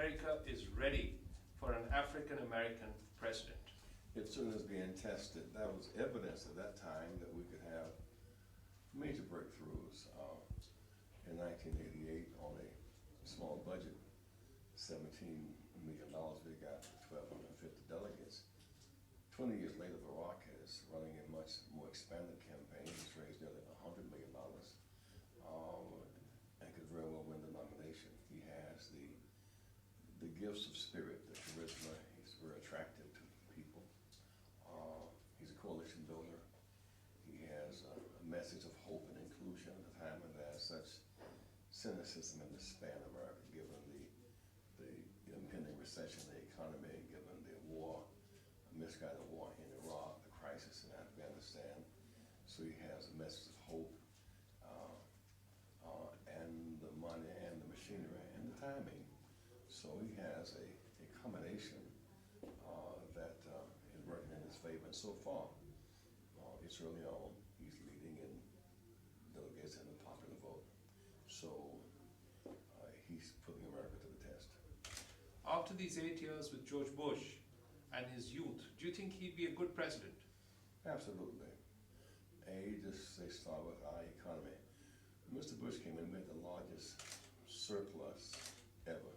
America is ready for an African American president? It certainly is being tested. That was evidence at that time that we could have major breakthroughs. In 1988, on a small budget, $17 million, we got 1,250 delegates. 20 years later, Barack is running a much more expanded campaign. He's raised nearly $100 million and could very well win the nomination. He has the gifts of spirit, the charisma. He's very attractive to people. He's a coalition builder. He has a message of hope and inclusion at a time when there's such cynicism and despair in America, given the impending recession in the economy, given the war, a misguided war in Iraq, the crisis in Afghanistan. So he has a message of hope, and the money and the machinery and the timing. So he has a combination that is working in his favor. And so far, it's early on. He's leading in delegates in the popular vote. So he's putting America to the test. After these 8 years with George Bush and his youth, do you think he'd be a good president? Absolutely. They start with our economy. Mr. Bush came in, we had the largest surplus ever.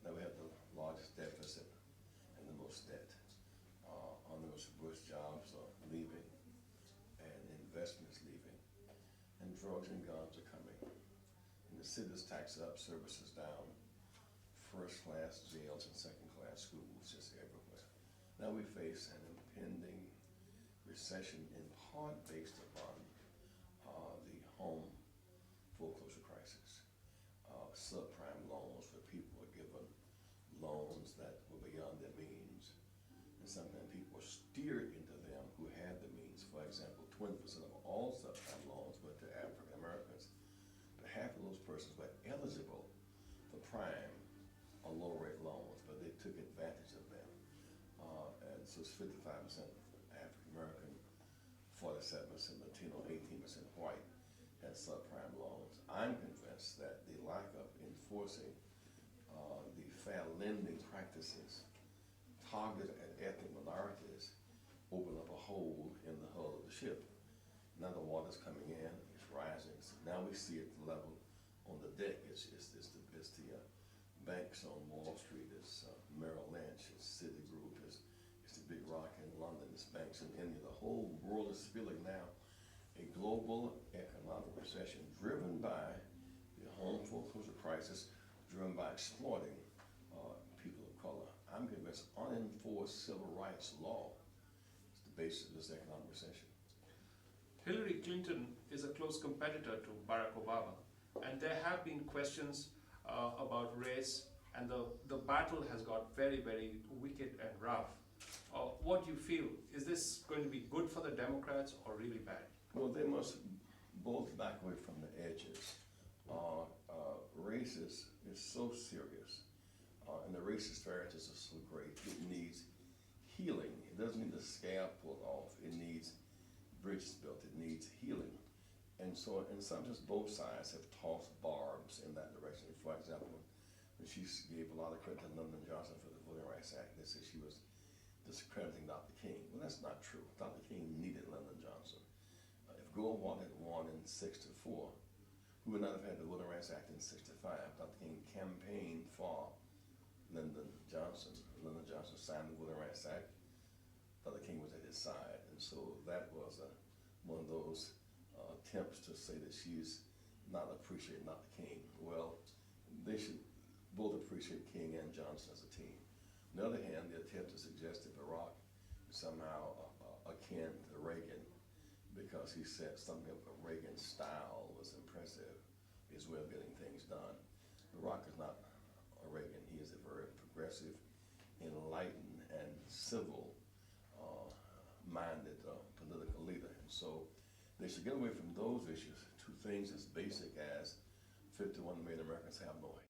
Now we have the largest deficit and the most debt. Under Mr. Bush, jobs are leaving and investments leaving, and drugs and guns are coming. And the city's taxed up, services down, first-class jails and second-class schools just everywhere. Now we face an impending recession in part based upon the home foreclosure crisis. Subprime loans where people are given loans that were beyond their means. And sometimes people were steered into them who had the means. For example, 20% of all subprime loans went to African Americans. But half of those persons were eligible for prime or low rate loans, but they took advantage of them. And so it's 55% African American, 47% Latino, 18% white had subprime loans. I'm convinced that the lack of enforcing the fair lending practices targeted at ethnic minorities open up a hole in the hull of the ship. Now the water's coming in, it's rising. So now we see at the level on the deck, it's the banks on Wall Street, it's Merrill Lynch, it's Citigroup, it's the big rock in London, it's banks in India. The whole world is feeling now a global economic recession driven by the home foreclosure crisis, driven by exploiting people of color. I'm convinced unenforced civil rights law is the basis of this economic recession. Hillary Clinton is a close competitor to Barack Obama, and there have been questions about race, and the battle has got very, very wicked and rough. What do you feel? Is this going to be good for the Democrats or really bad? Well, they must both back away from the edges. Race is so serious, and the racist heritage is so great. It needs healing. It doesn't need the scab pulled off. It needs bridges built. It needs healing. And so, in some sense, both sides have tossed barbs in that direction. For example, when she gave a lot of credit to Lyndon Johnson for the Voting Rights Act, they said she was discrediting Dr. King. Well, that's not true. Dr. King needed Lyndon Johnson. If Goldwater had won in 1964, we would not have had the Voting Rights Act in 1965. Dr. King campaigned for Lyndon Johnson. Lyndon Johnson signed the Voting Rights Act. Dr. King was at his side. And so that was one of those attempts to say that she's not appreciating Dr. King. Well, they should both appreciate King and Johnson as a team. On the other hand, the attempt to suggest that Barack is somehow akin to Reagan because he said something of Reagan's style was impressive, his way of getting things done. Barack is not a Reagan. He is a very progressive, enlightened, and civil-minded political leader. And so they should get away from those issues to things as basic as 51 million Americans have no